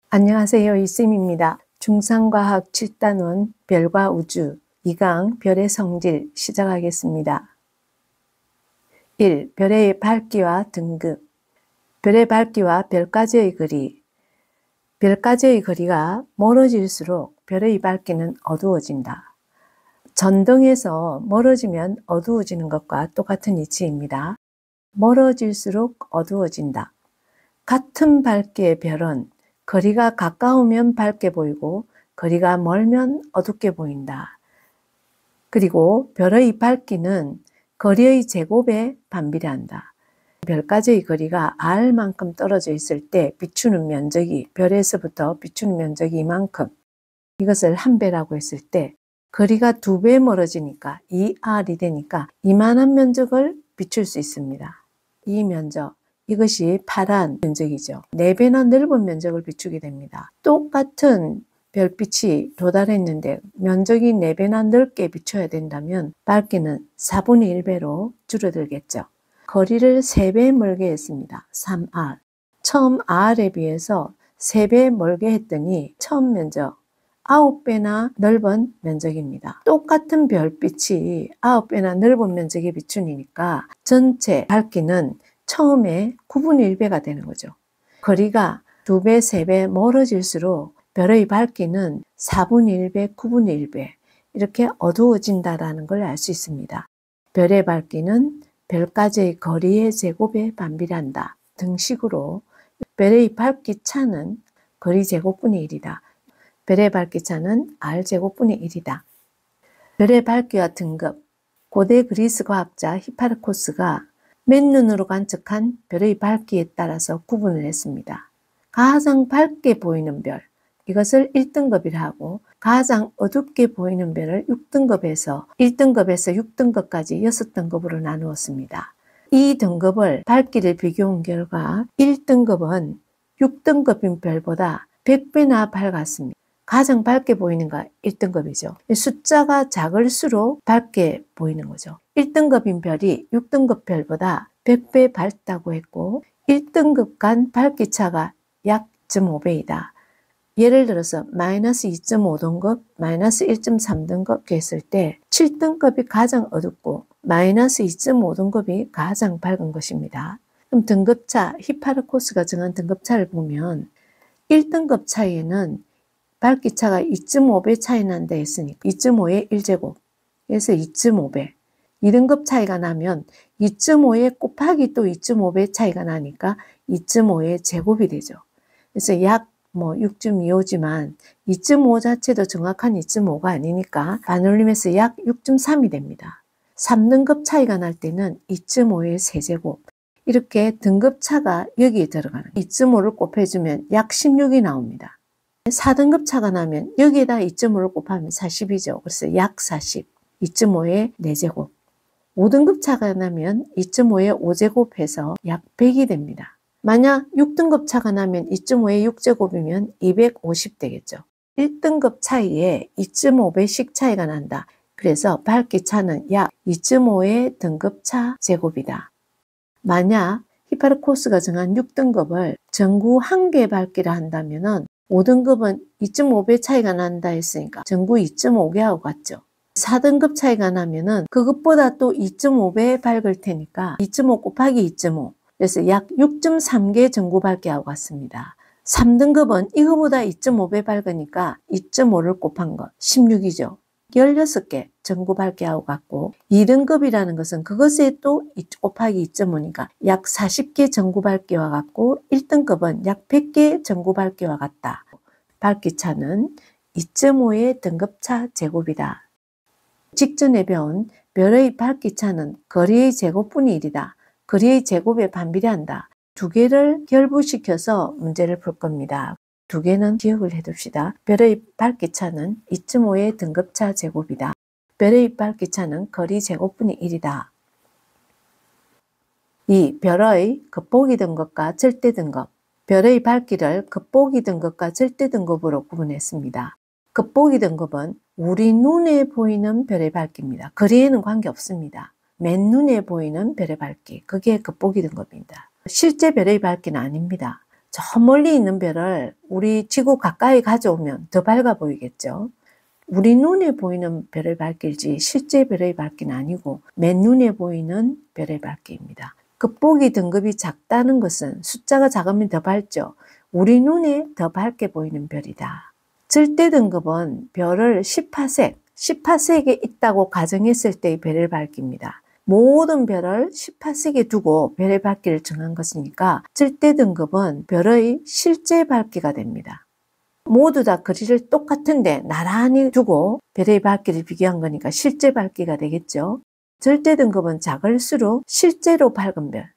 안녕하세요. 이쌤입니다. 중상과학 7단원 별과 우주 2강 별의 성질 시작하겠습니다. 1. 별의 밝기와 등급. 별의 밝기와 별까지의 거리. 별까지의 거리가 멀어질수록 별의 밝기는 어두워진다. 전등에서 멀어지면 어두워지는 것과 똑같은 이치입니다. 멀어질수록 어두워진다. 같은 밝기의 별은 거리가 가까우면 밝게 보이고 거리가 멀면 어둡게 보인다. 그리고 별의 밝기는 거리의 제곱에 반비례한다. 별까지의 거리가 R만큼 떨어져 있을 때 비추는 면적이 별에서부터 비추는 면적이 이만큼, 이것을 한 배라고 했을 때 거리가 2배 멀어지니까 2R이 되니까 이만한 면적을 비출 수 있습니다. 이 면적, 이것이 파란 면적이죠. 4배나 넓은 면적을 비추게 됩니다. 똑같은 별빛이 도달했는데 면적이 4배나 넓게 비춰야 된다면 밝기는 4분의 1배로 줄어들겠죠. 거리를 3배 멀게 했습니다. 3R. 처음 R에 비해서 3배 멀게 했더니 처음 면적 9배나 넓은 면적입니다. 똑같은 별빛이 9배나 넓은 면적에 비추니까 전체 밝기는 처음에 9분의 1배가 되는 거죠. 거리가 2배, 3배 멀어질수록 별의 밝기는 4분의 1배, 9분의 1배 이렇게 어두워진다는 걸 알 수 있습니다. 별의 밝기는 별까지의 거리의 제곱에 반비례한다 등식으로 별의 밝기 차는 거리 제곱분의 1이다. 별의 밝기 차는 R제곱분의 1이다. 별의 밝기와 등급. 고대 그리스 과학자 히파르코스가 맨눈으로 관측한 별의 밝기에 따라서 구분을 했습니다. 가장 밝게 보이는 별, 이것을 1등급이라 하고 가장 어둡게 보이는 별을 6등급에서 1등급에서 6등급까지 6등급으로 나누었습니다. 이 등급을 밝기를 비교한 결과 1등급은 6등급인 별보다 100배나 밝았습니다. 가장 밝게 보이는 거 1등급이죠. 숫자가 작을수록 밝게 보이는 거죠. 1등급인 별이 6등급 별보다 100배 밝다고 했고 1등급 간 밝기 차가 약 0.5배이다. 예를 들어서 마이너스 2.5등급, 마이너스 1.3등급 했을 때 7등급이 가장 어둡고 마이너스 2.5등급이 가장 밝은 것입니다. 그럼 등급차, 히파르코스가 정한 등급차를 보면 1등급 차이에는 밝기 차가 2.5배 차이 난다 했으니까 2.5의 1제곱, 그래서 2.5배. 2등급 차이가 나면 2.5에 곱하기 또 2.5배 차이가 나니까 2.5의 제곱이 되죠. 그래서 약 6.25지만 2.5 자체도 정확한 2.5가 아니니까 반올림해서 약 6.3이 됩니다. 3등급 차이가 날 때는 2.5의 세제곱. 이렇게 등급 차가 여기에 들어가는 2.5를 곱해주면 약 16이 나옵니다. 4등급 차가 나면 여기에다 2.5를 곱하면 40이죠. 그래서 약 40, 2.5의 4제곱. 5등급 차가 나면 2.5의 5제곱해서 약 100이 됩니다. 만약 6등급 차가 나면 2.5의 6제곱이면 250 되겠죠. 1등급 차이에 2.5배씩 차이가 난다. 그래서 밝기 차는 약 2.5의 등급차 제곱이다. 만약 히파르코스가 정한 6등급을 전구 1개 밝기라 한다면 5등급은 2.5배 차이가 난다 했으니까 전구 2.5개하고 같죠. 4등급 차이가 나면은 그것보다 또 2.5배 밝을 테니까 2.5 곱하기 2.5. 그래서 약 6.3개 전구 밝기하고 같습니다. 3등급은 이거보다 2.5배 밝으니까 2.5를 곱한 거 16이죠. 16개 전구 밝기하고 같고 2등급이라는 것은 그것에 또 곱하기 2.5니까 약 40개 전구 밝기와 같고 1등급은 약 100개 전구 밝기와 같다. 밝기 차는 2.5의 등급차 제곱이다. 직전에 배운 별의 밝기 차는 거리의 제곱분의 1이다. 거리의 제곱에 반비례한다. 2개를 결부시켜서 문제를 풀 겁니다. 2개는 기억을 해둡시다. 별의 밝기 차는 2.5의 등급차 제곱이다. 별의 밝기 차는 거리 제곱분의 1이다. 2. 별의 겉보기 등급과 절대 등급. 별의 밝기를 겉보기 등급과 절대 등급으로 구분했습니다. 겉보기 등급은 우리 눈에 보이는 별의 밝기입니다. 거리에는 관계없습니다. 맨눈에 보이는 별의 밝기, 그게 겉보기 등급입니다. 실제 별의 밝기는 아닙니다. 저 멀리 있는 별을 우리 지구 가까이 가져오면 더 밝아 보이겠죠. 우리 눈에 보이는 별의 밝기지 실제 별의 밝기는 아니고 맨눈에 보이는 별의 밝기입니다. 겉보기 등급이 작다는 것은 숫자가 작으면 더 밝죠. 우리 눈에 더 밝게 보이는 별이다. 절대 등급은 별을 10파섹에 있다고 가정했을 때의 별의 밝기입니다. 모든 별을 10파섹에 두고 별의 밝기를 정한 것이니까 절대 등급은 별의 실제 밝기가 됩니다. 모두 다 거리를 똑같은데 나란히 두고 별의 밝기를 비교한 거니까 실제 밝기가 되겠죠. 절대 등급은 작을수록 실제로 밝은 별.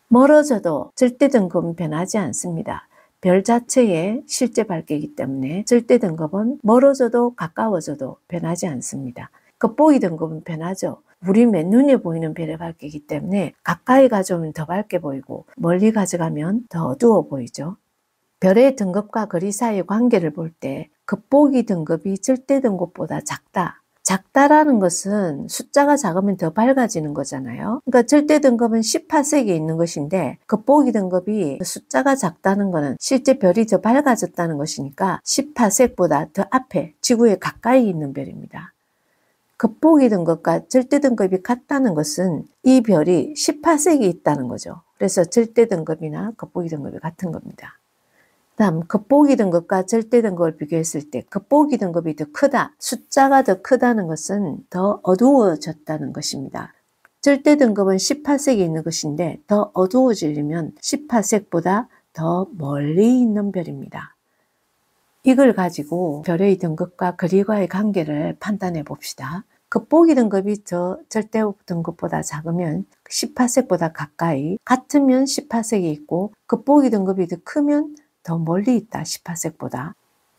멀어져도 절대 등급은 변하지 않습니다. 별 자체의 실제 밝기이기 때문에 절대 등급은 멀어져도 가까워져도 변하지 않습니다. 겉보기 등급은 변하죠. 우리 맨눈에 보이는 별의 밝기이기 때문에 가까이 가져오면 더 밝게 보이고 멀리 가져가면 더 어두워 보이죠. 별의 등급과 거리 사이의 관계를 볼 때 겉보기 등급이 절대 등급보다 작다. 작다라는 것은 숫자가 작으면 더 밝아지는 거잖아요. 그러니까 절대 등급은 10파섹에 있는 것인데 겉보기 등급이 숫자가 작다는 것은 실제 별이 더 밝아졌다는 것이니까 10파섹보다 더 앞에 지구에 가까이 있는 별입니다. 겉보기 등급과 절대 등급이 같다는 것은 이 별이 10파섹이 있다는 거죠. 그래서 절대 등급이나 겉보기 등급이 같은 겁니다. 다음 겉보기 등급과 절대 등급을 비교했을 때 겉보기 등급이 더 크다, 숫자가 더 크다는 것은 더 어두워졌다는 것입니다. 절대 등급은 10파섹에 있는 것인데 더 어두워지려면 10파섹보다 더 멀리 있는 별입니다. 이걸 가지고 별의 등급과 거리와의 관계를 판단해 봅시다. 겉보기 등급이 절대 등급보다 작으면 10파섹보다 가까이, 같으면 10파섹이 있고 겉보기 등급이 더 크면 더 멀리 있다 10파섹보다.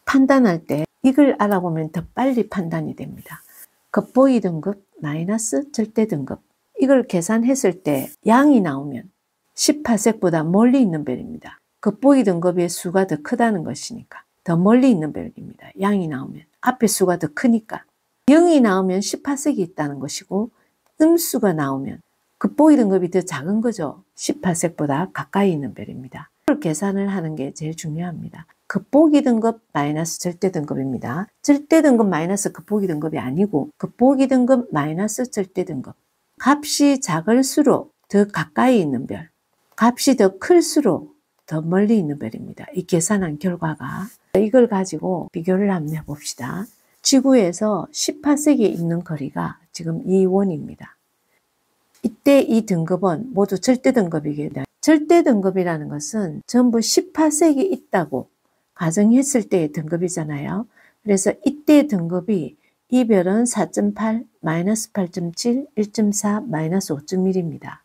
판단할 때 이걸 알아보면 더 빨리 판단이 됩니다. 겉보기 등급 마이너스 절대 등급, 이걸 계산했을 때 양이 나오면 10파섹보다 멀리 있는 별입니다. 겉보기 등급의 수가 더 크다는 것이니까 더 멀리 있는 별입니다. 양이 나오면 앞에 수가 더 크니까. 0이 나오면 10파섹이 있다는 것이고 음수가 나오면 겉보기 등급이 더 작은 거죠. 10파섹보다 가까이 있는 별입니다. 계산을 하는 게 제일 중요합니다. 겉보기 등급 마이너스 절대 등급입니다. 절대 등급 마이너스 겉보기 등급이 아니고 겉보기 등급 마이너스 절대 등급. 값이 작을수록 더 가까이 있는 별, 값이 더 클수록 더 멀리 있는 별입니다. 이 계산한 결과가. 이걸 가지고 비교를 한번 해봅시다. 지구에서 10파섹에 있는 거리가 지금 2원입니다. 이때 이 등급은 모두 절대 등급이겠다. 절대 등급이라는 것은 전부 10파섹이 있다고 가정했을 때의 등급이잖아요. 그래서 이때 등급이 이 별은 4.8, 마이너스 8.7, 1.4, 마이너스 5.1입니다.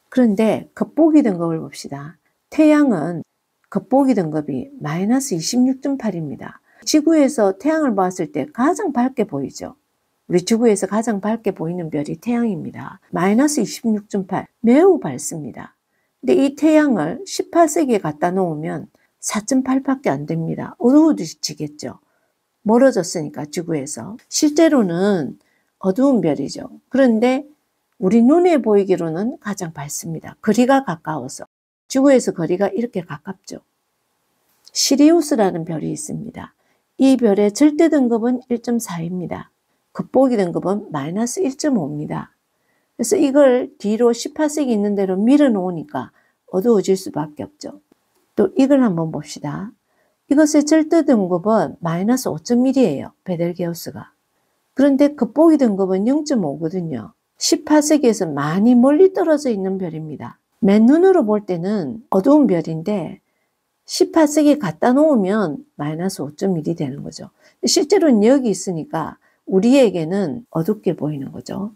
그런데 겉보기 등급을 봅시다. 태양은 겉보기 등급이 마이너스 26.8입니다. 지구에서 태양을 봤을 때 가장 밝게 보이죠. 우리 지구에서 가장 밝게 보이는 별이 태양입니다. 마이너스 26.8, 매우 밝습니다. 근데 이 태양을 18세기에 갖다 놓으면 4.8밖에 안 됩니다. 어두워지겠죠. 멀어졌으니까 지구에서. 실제로는 어두운 별이죠. 그런데 우리 눈에 보이기로는 가장 밝습니다. 거리가 가까워서. 지구에서 거리가 이렇게 가깝죠. 시리우스라는 별이 있습니다. 이 별의 절대 등급은 1.4입니다. 겉보기 등급은 마이너스 1.5입니다. 그래서 이걸 뒤로 18세기 있는 대로 밀어 놓으니까 어두워질 수밖에 없죠. 또 이걸 한번 봅시다. 이것의 절대 등급은 마이너스 5.1이에요. 베텔게우스가. 그런데 겉보기 등급은 0.5거든요. 18세기에서 많이 멀리 떨어져 있는 별입니다. 맨눈으로 볼 때는 어두운 별인데 18세기에 갖다 놓으면 마이너스 5.1이 되는 거죠. 실제로는 여기 있으니까 우리에게는 어둡게 보이는 거죠.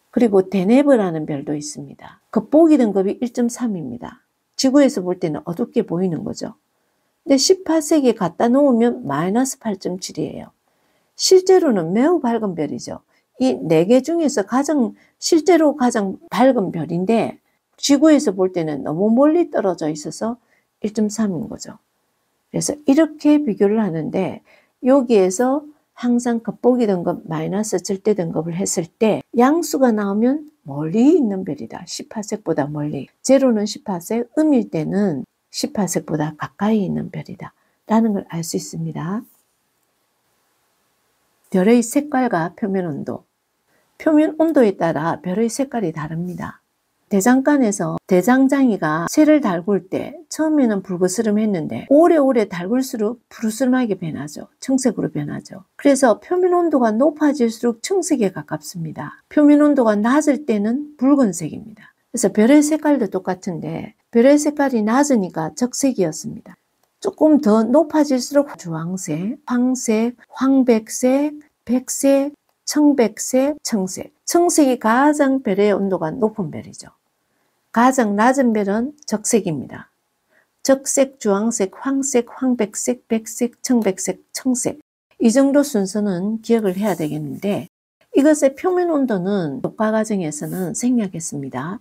그리고 데네브라는 별도 있습니다. 겉보기 등급이 1.3입니다. 지구에서 볼 때는 어둡게 보이는 거죠. 근데 18세기에 갖다 놓으면 마이너스 8.7이에요. 실제로는 매우 밝은 별이죠. 이 4개 중에서 실제로 가장 밝은 별인데 지구에서 볼 때는 너무 멀리 떨어져 있어서 1.3인 거죠. 그래서 이렇게 비교를 하는데 여기에서 항상 겉보기 등급 마이너스 절대 등급을 했을 때 양수가 나오면 멀리 있는 별이다. 18색보다 멀리. 제로는 18색, 음일 때는 18색보다 가까이 있는 별이다 라는 걸 알 수 있습니다. 별의 색깔과 표면 온도. 표면 온도에 따라 별의 색깔이 다릅니다. 대장간에서 대장장이가 쇠를 달굴 때 처음에는 붉으스름했는데 오래오래 달굴수록 푸르스름하게 변하죠. 청색으로 변하죠. 그래서 표면 온도가 높아질수록 청색에 가깝습니다. 표면 온도가 낮을 때는 붉은색입니다. 그래서 별의 색깔도 똑같은데 별의 색깔이 낮으니까 적색이었습니다. 조금 더 높아질수록 주황색, 황색, 황백색, 백색, 청백색, 청색. 청색이 가장 별의 온도가 높은 별이죠. 가장 낮은 별은 적색입니다. 적색, 주황색, 황색, 황백색, 백색, 청백색, 청색. 이 정도 순서는 기억을 해야 되겠는데 이것의 표면 온도는 녹화 과정에서는 생략했습니다.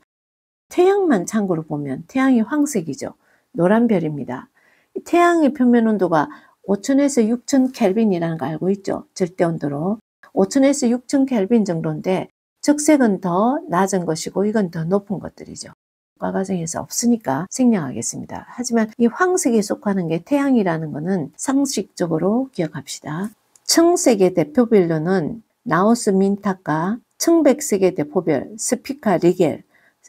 태양만 참고로 보면 태양이 황색이죠. 노란 별입니다. 태양의 표면 온도가 5000에서 6000 켈빈이라는 거 알고 있죠. 절대 온도로. 5000에서 6000 켈빈 정도인데 적색은 더 낮은 것이고 이건 더 높은 것들이죠. 녹화 과정에서 없으니까 생략하겠습니다. 하지만 이 황색에 속하는 게 태양이라는 것은 상식적으로 기억합시다. 청색의 대표별로는 나우스 민타카, 청백색의 대표별 스피카 리겔,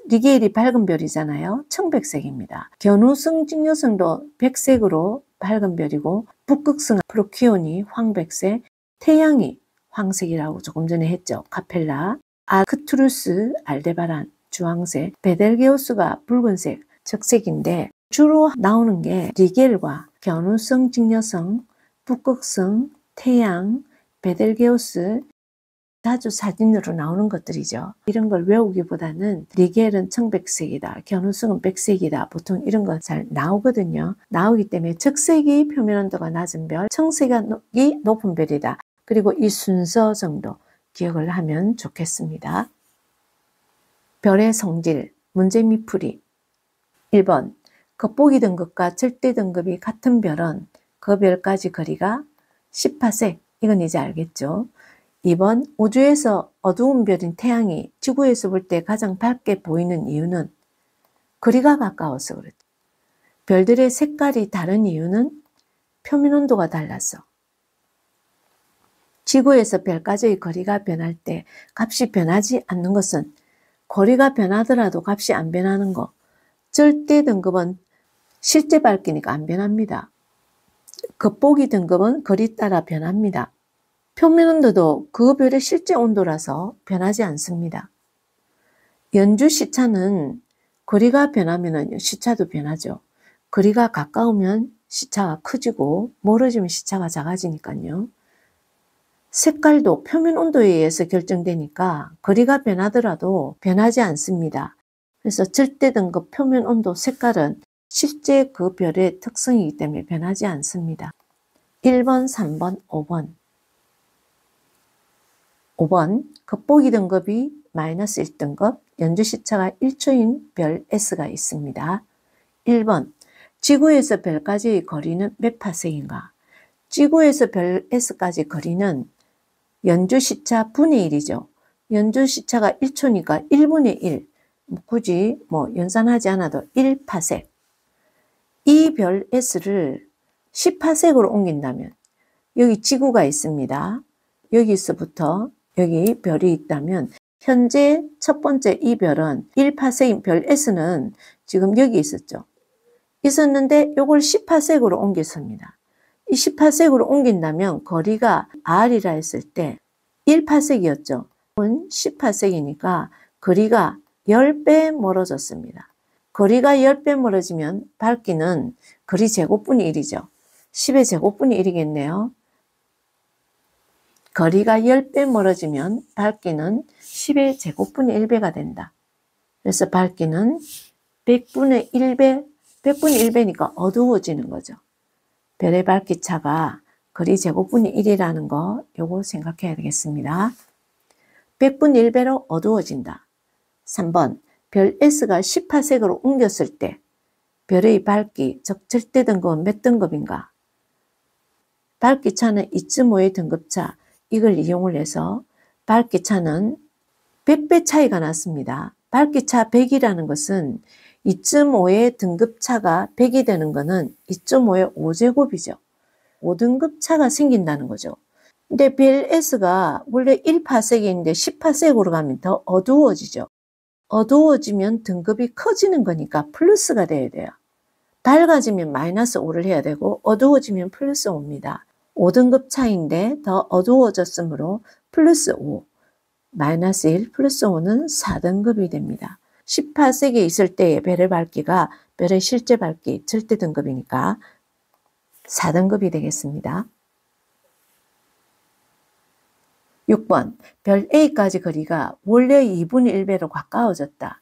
리겔이 밝은 별이잖아요. 청백색입니다. 견우성 직녀성도 백색으로 밝은 별이고 북극성 프로키온이 황백색, 태양이 황색이라고 조금 전에 했죠. 카펠라, 아크투루스 알데바란 주황색, 베델게우스가 붉은색, 적색인데 주로 나오는 게 리겔과 견우성 직녀성, 북극성, 태양, 베델게우스 자주 사진으로 나오는 것들이죠. 이런 걸 외우기보다는 리겔은 청백색이다, 견우성은 백색이다, 보통 이런 거 잘 나오거든요. 나오기 때문에 적색이 표면 온도가 낮은 별, 청색이 높은 별이다. 그리고 이 순서 정도 기억을 하면 좋겠습니다. 별의 성질, 문제 및 풀이. 1번, 겉보기 등급과 절대 등급이 같은 별은 그 별까지 거리가 18색. 이건 이제 알겠죠. 2번, 우주에서 어두운 별인 태양이 지구에서 볼 때 가장 밝게 보이는 이유는 거리가 가까워서 그렇죠. 별들의 색깔이 다른 이유는 표면 온도가 달라서. 지구에서 별까지의 거리가 변할 때 값이 변하지 않는 것은 거리가 변하더라도 값이 안 변하는 거. 절대 등급은 실제 밝기니까 안 변합니다. 겉보기 등급은 거리 따라 변합니다. 표면 온도도 그 별의 실제 온도라서 변하지 않습니다. 연주 시차는 거리가 변하면 시차도 변하죠. 거리가 가까우면 시차가 커지고 멀어지면 시차가 작아지니까요. 색깔도 표면 온도에 의해서 결정되니까 거리가 변하더라도 변하지 않습니다. 그래서 절대 등급 표면 온도 색깔은 실제 그 별의 특성이기 때문에 변하지 않습니다. 1번, 3번, 5번. 5번, 겉보기 등급이 마이너스 1등급, 연주시차가 1초인 별 S가 있습니다. 1번, 지구에서 별까지의 거리는 몇 파섹인가? 지구에서 별 S까지 거리는 연주시차 분의 1이죠. 연주시차가 1초니까 1분의 1. 굳이 연산하지 않아도 1파섹. 이 별 S를 10파섹으로 옮긴다면 여기 지구가 있습니다. 여기서부터 여기 별이 있다면 현재 첫 번째 이 별은 1파섹인 별 S는 지금 여기 있었죠. 있었는데 이걸 10파섹으로 옮겼습니다. 이 10파섹으로 옮긴다면 거리가 R이라 했을 때 1파섹이었죠. 10파섹이니까 거리가 10배 멀어졌습니다. 거리가 10배 멀어지면 밝기는 거리 제곱분의 1이죠. 10의 제곱분의 1이겠네요. 거리가 10배 멀어지면 밝기는 10의 제곱분의 1배가 된다. 그래서 밝기는 100분의 1배, 100분의 1배니까 어두워지는 거죠. 별의 밝기 차가 거리 제곱분의 1이라는 거 요거 생각해야 되겠습니다. 100분의 1배로 어두워진다. 3번, 별 S가 10파섹으로 옮겼을 때 별의 밝기, 즉 절대 등급은 몇 등급인가? 밝기 차는 2.5의 등급차, 이걸 이용을 해서 밝기 차는 100배 차이가 났습니다. 밝기 차 100이라는 것은 2.5의 등급차가 100이 되는 거는 2.5의 5제곱이죠. 5등급 차가 생긴다는 거죠. 근데 별 S가 원래 1파섹인데 10파섹으로 가면 더 어두워지죠. 어두워지면 등급이 커지는 거니까 플러스가 돼야 돼요. 밝아지면 마이너스 5를 해야 되고 어두워지면 플러스 5입니다. 5등급 차인데 더 어두워졌으므로 플러스 5, 마이너스 1, 플러스 5는 4등급이 됩니다. 18세기에 있을 때의 별의 밝기가 별의 실제 밝기, 절대 등급이니까 4등급이 되겠습니다. 6번, 별 A까지 거리가 원래 2분의 1배로 가까워졌다.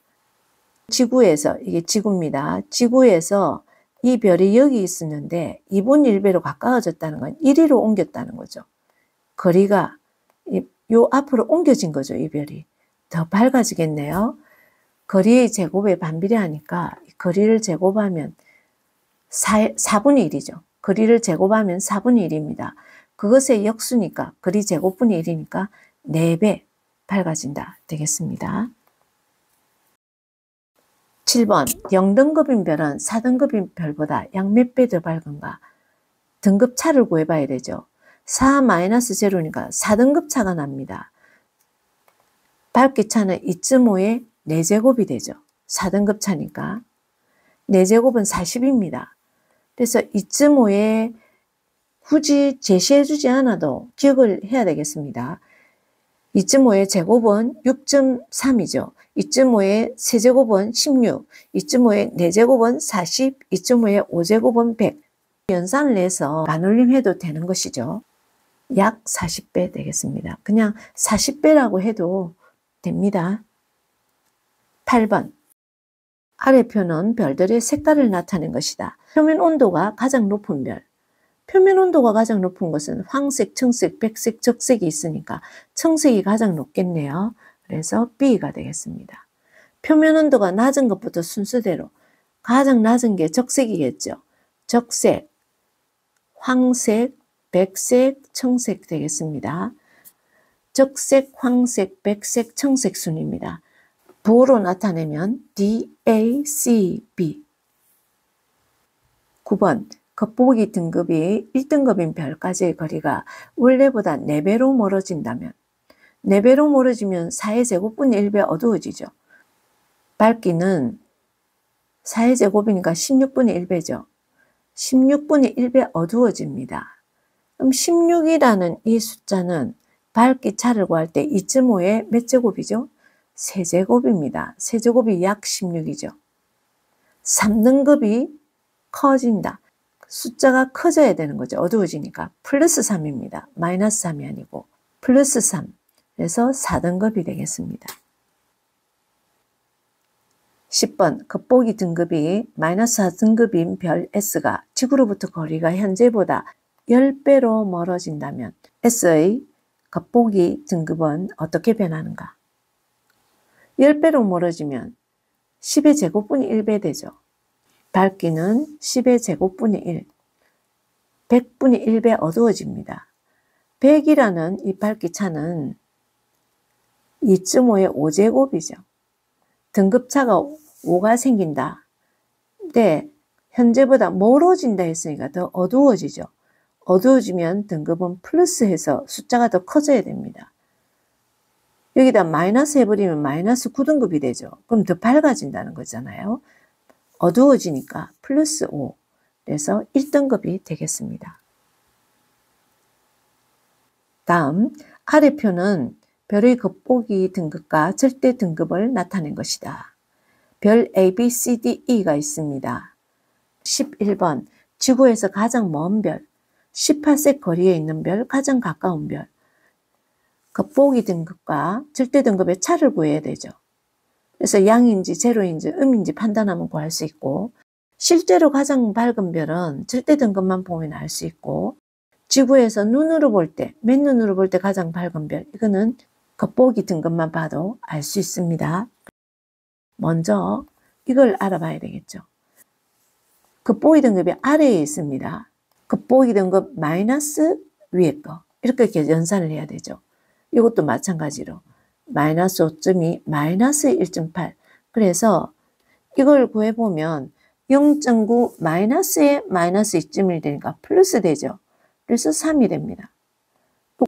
지구에서, 이게 지구입니다. 지구에서 이 별이 여기 있었는데 2분의 1배로 가까워졌다는 건 1위로 옮겼다는 거죠. 거리가 요 앞으로 옮겨진 거죠. 이 별이. 더 밝아지겠네요. 거리의 제곱에 반비례하니까 거리를 제곱하면 4분의 1이죠. 거리를 제곱하면 4분의 1입니다. 그것의 역수니까 거리 제곱분의 1이니까 4배 밝아진다 되겠습니다. 7번, 0등급인 별은 4등급인 별보다 약 몇 배 더 밝은가? 등급 차를 구해봐야 되죠. 4-0니까 4등급 차가 납니다. 밝기 차는 2.5의 4제곱이 되죠. 4등급 차니까. 4제곱은 40입니다. 그래서 2.5에 굳이 제시해주지 않아도 기억을 해야 되겠습니다. 2.5의 제곱은 6.3이죠. 2.5의 세제곱은 16, 2.5의 4제곱은 40, 2.5의 5제곱은 100. 연산을 해서 반올림해도 되는 것이죠. 약 40배 되겠습니다. 그냥 40배라고 해도 됩니다. 8번. 아래 표는 별들의 색깔을 나타낸 것이다. 표면 온도가 가장 높은 별. 표면 온도가 가장 높은 것은 황색, 청색, 백색, 적색이 있으니까 청색이 가장 높겠네요. 그래서 B가 되겠습니다. 표면 온도가 낮은 것부터 순서대로 가장 낮은 게 적색이겠죠. 적색, 황색, 백색, 청색 되겠습니다. 적색, 황색, 백색, 청색 순입니다. 부호로 나타내면 D, A, C, B. 9번. 겉보기 등급이 1등급인 별까지의 거리가 원래보다 4배로 멀어진다면 4배로 멀어지면 4의 제곱분의 1배 어두워지죠. 밝기는 4의 제곱이니까 16분의 1배죠. 16분의 1배 어두워집니다. 그럼 16이라는 이 숫자는 밝기 차를 구할 때 2.5의 몇 제곱이죠? 세제곱입니다. 세제곱이 약 16이죠. 3등급이 커진다. 숫자가 커져야 되는 거죠. 어두워지니까. 플러스 3입니다. 마이너스 3이 아니고 플러스 3. 그래서 4등급이 되겠습니다. 10번. 겉보기 등급이 마이너스 4등급인 별 S가 지구로부터 거리가 현재보다 10배로 멀어진다면 S의 겉보기 등급은 어떻게 변하는가? 10배로 멀어지면 10의 제곱분의 1배 되죠. 밝기는 10의 제곱분의 1, 100분의 1배 어두워집니다. 100이라는 이 밝기 차는 2.5의 5제곱이죠. 등급차가 5가 생긴다. 근데 현재보다 멀어진다 했으니까 더 어두워지죠. 어두워지면 등급은 플러스해서 숫자가 더 커져야 됩니다. 여기다 마이너스 해버리면 마이너스 9등급이 되죠. 그럼 더 밝아진다는 거잖아요. 어두워지니까 플러스 5. 그래서 1등급이 되겠습니다. 다음, 아래 표는 별의 겉보기 등급과 절대 등급을 나타낸 것이다. 별 A, B, C, D, E가 있습니다. 11번, 지구에서 가장 먼 별, 18색 거리에 있는 별, 가장 가까운 별. 겉보기 등급과 절대 등급의 차를 구해야 되죠. 그래서 양인지 제로인지 음인지 판단하면 구할 수 있고, 실제로 가장 밝은 별은 절대 등급만 보면 알 수 있고, 지구에서 눈으로 볼 때, 맨눈으로 볼 때 가장 밝은 별, 이거는 겉보기 등급만 봐도 알 수 있습니다. 먼저 이걸 알아봐야 되겠죠. 겉보기 등급이 아래에 있습니다. 겉보기 등급 마이너스 위에 거, 이렇게 연산을 해야 되죠. 이것도 마찬가지로 마이너스 5.2, 마이너스 1.8. 그래서 이걸 구해보면 0.9 마이너스에 마이너스 2.1 되니까 플러스 되죠. 그래서 3이 됩니다.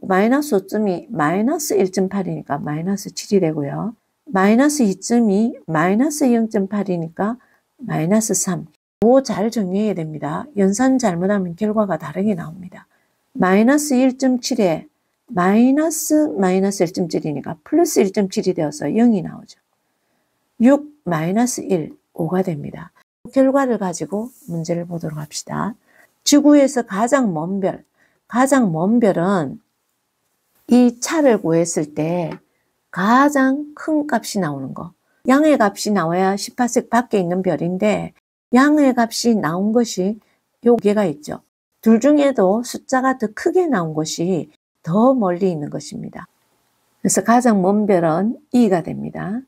마이너스 5점이 마이너스 1.8이니까 마이너스 7이 되고요. 마이너스 2점이 마이너스 0.8이니까 마이너스 3. 이거 잘 정리해야 됩니다. 연산 잘못하면 결과가 다르게 나옵니다. 마이너스 1.7에 마이너스 1.7이니까 플러스 1.7이 되어서 0이 나오죠. 6 마이너스 1, 5가 됩니다. 결과를 가지고 문제를 보도록 합시다. 지구에서 가장 먼 별은 이 차를 구했을 때 가장 큰 값이 나오는 거. 양의 값이 나와야 18색 밖에 있는 별인데 양의 값이 나온 것이 요 개가 있죠. 둘 중에도 숫자가 더 크게 나온 것이 더 멀리 있는 것입니다. 그래서 가장 먼 별은 E가 됩니다.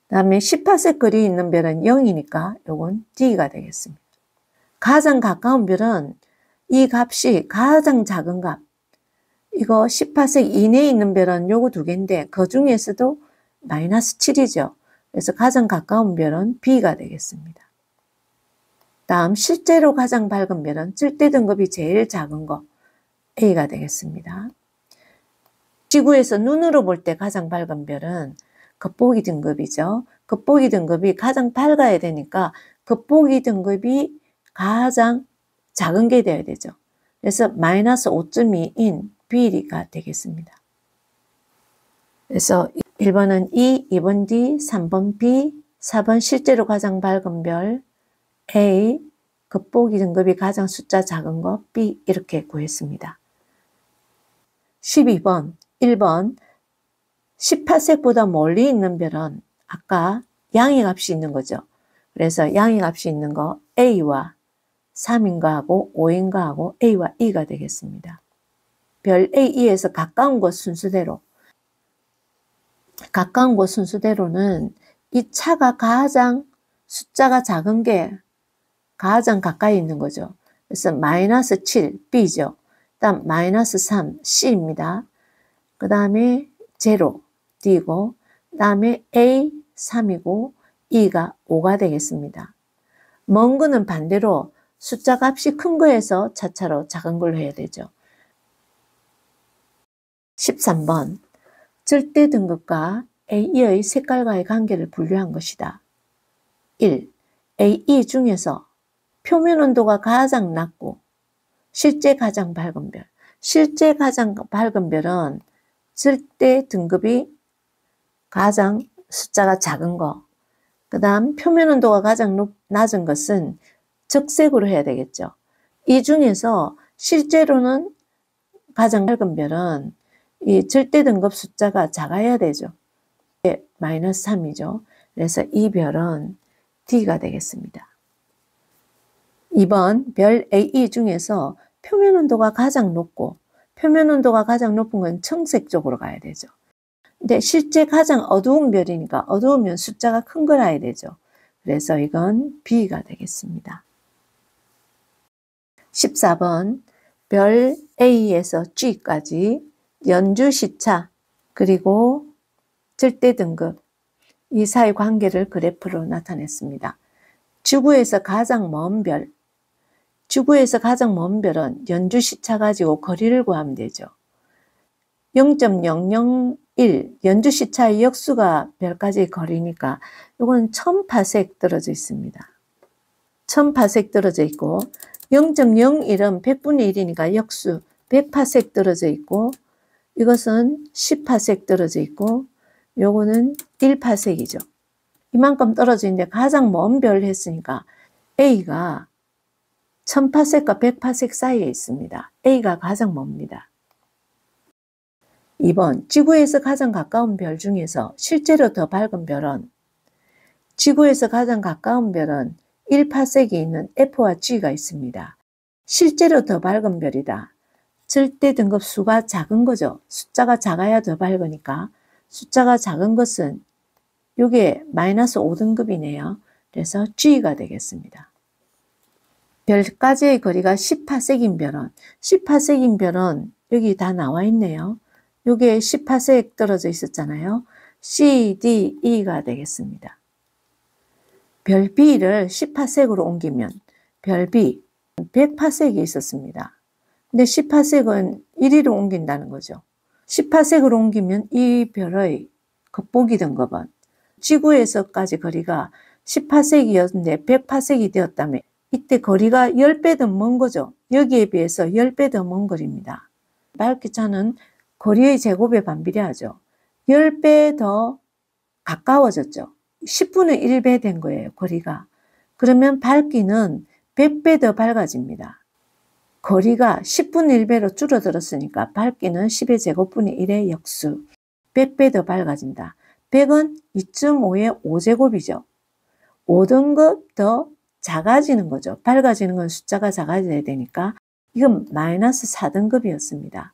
그 다음에 18색 거리에 있는 별은 0이니까 요건 D가 되겠습니다. 가장 가까운 별은 이 값이 가장 작은 값. 이거 18색 이내에 있는 별은 요거 두 개인데 그 중에서도 마이너스 7이죠. 그래서 가장 가까운 별은 B가 되겠습니다. 다음 실제로 가장 밝은 별은 절대 등급이 제일 작은 거 A가 되겠습니다. 지구에서 눈으로 볼 때 가장 밝은 별은 겉보기 등급이죠. 겉보기 등급이 가장 밝아야 되니까 겉보기 등급이 가장 작은 게 되어야 되죠. 그래서 마이너스 5.2인 B가 되겠습니다. 그래서 1번은 E, 2번 D, 3번 B, 4번 실제로 가장 밝은 별 A, 겉보기 등급이 가장 숫자 작은 거 B 이렇게 구했습니다. 12번, 1번 18색보다 멀리 있는 별은 아까 양의 값이 있는 거죠. 그래서 양의 값이 있는 거 A와 3인가 하고 5인가 하고 A와 E가 되겠습니다. 별 A, E에서 가까운 곳 순서대로는 이 차가 가장 숫자가 작은 게 가장 가까이 있는 거죠. 그래서 마이너스 7, B죠. 다음 마이너스 3, C입니다. 그 다음에 0, D고, 그 다음에 A, 3이고, E가 5가 되겠습니다. 먼 거는 반대로 숫자 값이 큰 거에서 차차로 작은 걸로 해야 되죠. 13번, 절대 등급과 AE의 색깔과의 관계를 분류한 것이다. 1. AE 중에서 표면 온도가 가장 낮고 실제 가장 밝은 별. 실제 가장 밝은 별은 절대 등급이 가장 숫자가 작은 거. 그 다음 표면 온도가 가장 낮은 것은 적색으로 해야 되겠죠. 이 중에서 실제로는 가장 밝은 별은 이 절대 등급 숫자가 작아야 되죠. 마이너스 3이죠. 그래서 이 별은 D가 되겠습니다. 2번 별 AE 중에서 표면 온도가 가장 높고 표면 온도가 가장 높은 건 청색 쪽으로 가야 되죠. 근데 실제 가장 어두운 별이니까 어두우면 숫자가 큰 걸 알아야 되죠. 그래서 이건 B가 되겠습니다. 14번 별 A에서 G까지 연주 시차 그리고 절대 등급 이 사이 관계를 그래프로 나타냈습니다. 지구에서 가장 먼 별, 지구에서 가장 먼 별은 연주 시차 가지고 거리를 구하면 되죠. 0.001 연주 시차의 역수가 별까지의 거리니까 이건 1000파섹 떨어져 있습니다. 1000파섹 떨어져 있고 0.01은 100분의 1이니까 역수 100파섹 떨어져 있고 이것은 10파섹 떨어져 있고 요거는 1파섹이죠. 이만큼 떨어져 있는데 가장 먼 별 했으니까 A가 1000파섹과 100파섹 사이에 있습니다. A가 가장 멉니다. 2번 지구에서 가장 가까운 별 중에서 실제로 더 밝은 별은 지구에서 가장 가까운 별은 1파섹이 있는 F와 G가 있습니다. 실제로 더 밝은 별이다. 절대 등급 수가 작은 거죠. 숫자가 작아야 더 밝으니까 숫자가 작은 것은 이게 마이너스 5등급이네요. 그래서 G가 되겠습니다. 별까지의 거리가 10파섹인 별은 10파섹인 별은 여기 다 나와 있네요. 이게 10파섹 떨어져 있었잖아요. C, D, E가 되겠습니다. 별 B를 10파섹으로 옮기면 별 B 100파섹이 있었습니다. 근데 10파섹은 1위로 옮긴다는 거죠. 10파섹으로 옮기면 이 별의 겉보기 등급은 지구에서까지 거리가 10파섹이었는데 100파섹이 되었다면 이때 거리가 10배 더 먼 거죠. 여기에 비해서 10배 더 먼 거리입니다. 밝기차는 거리의 제곱에 반비례하죠. 10배 더 가까워졌죠. 10분의 1배 된 거예요, 거리가. 그러면 밝기는 100배 더 밝아집니다. 거리가 10분의 1배로 줄어들었으니까 밝기는 10의 제곱분의 1의 역수, 100배 더 밝아진다. 100은 2.5의 5제곱이죠. 5등급 더 작아지는 거죠. 밝아지는 건 숫자가 작아져야 되니까 이건 마이너스 4등급이었습니다.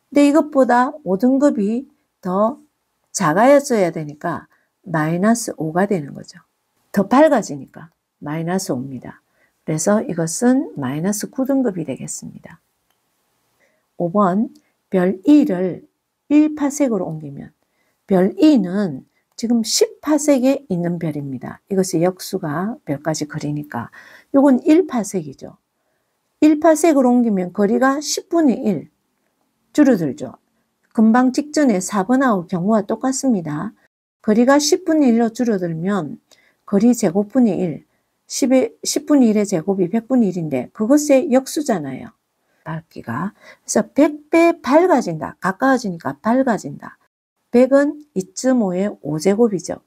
근데 이것보다 5등급이 더 작아져야 되니까 마이너스 5가 되는 거죠. 더 밝아지니까 마이너스 5입니다. 그래서 이것은 마이너스 9등급이 되겠습니다. 5번 별 E를 1파섹으로 옮기면 별 E는 지금 10파섹에 있는 별입니다. 이것이 역수가 별까지 거리니까 이건 1파섹이죠. 1파섹으로 옮기면 거리가 10분의 1 줄어들죠. 금방 직전에 4번하고 경우와 똑같습니다. 거리가 10분의 1로 줄어들면 거리 제곱분의 1, 10분의 1의 제곱이 100분의 1인데 그것의 역수잖아요. 밝기가. 그래서 100배 밝아진다. 가까워지니까 밝아진다. 100은 2.5의 5제곱이죠.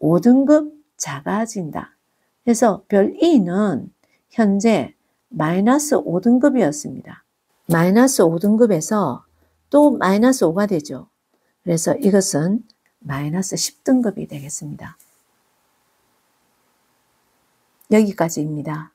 5등급 작아진다. 그래서 별 E는 현재 마이너스 5등급이었습니다. 마이너스 5등급에서 또 마이너스 5가 되죠. 그래서 이것은 마이너스 10등급이 되겠습니다. 여기까지입니다.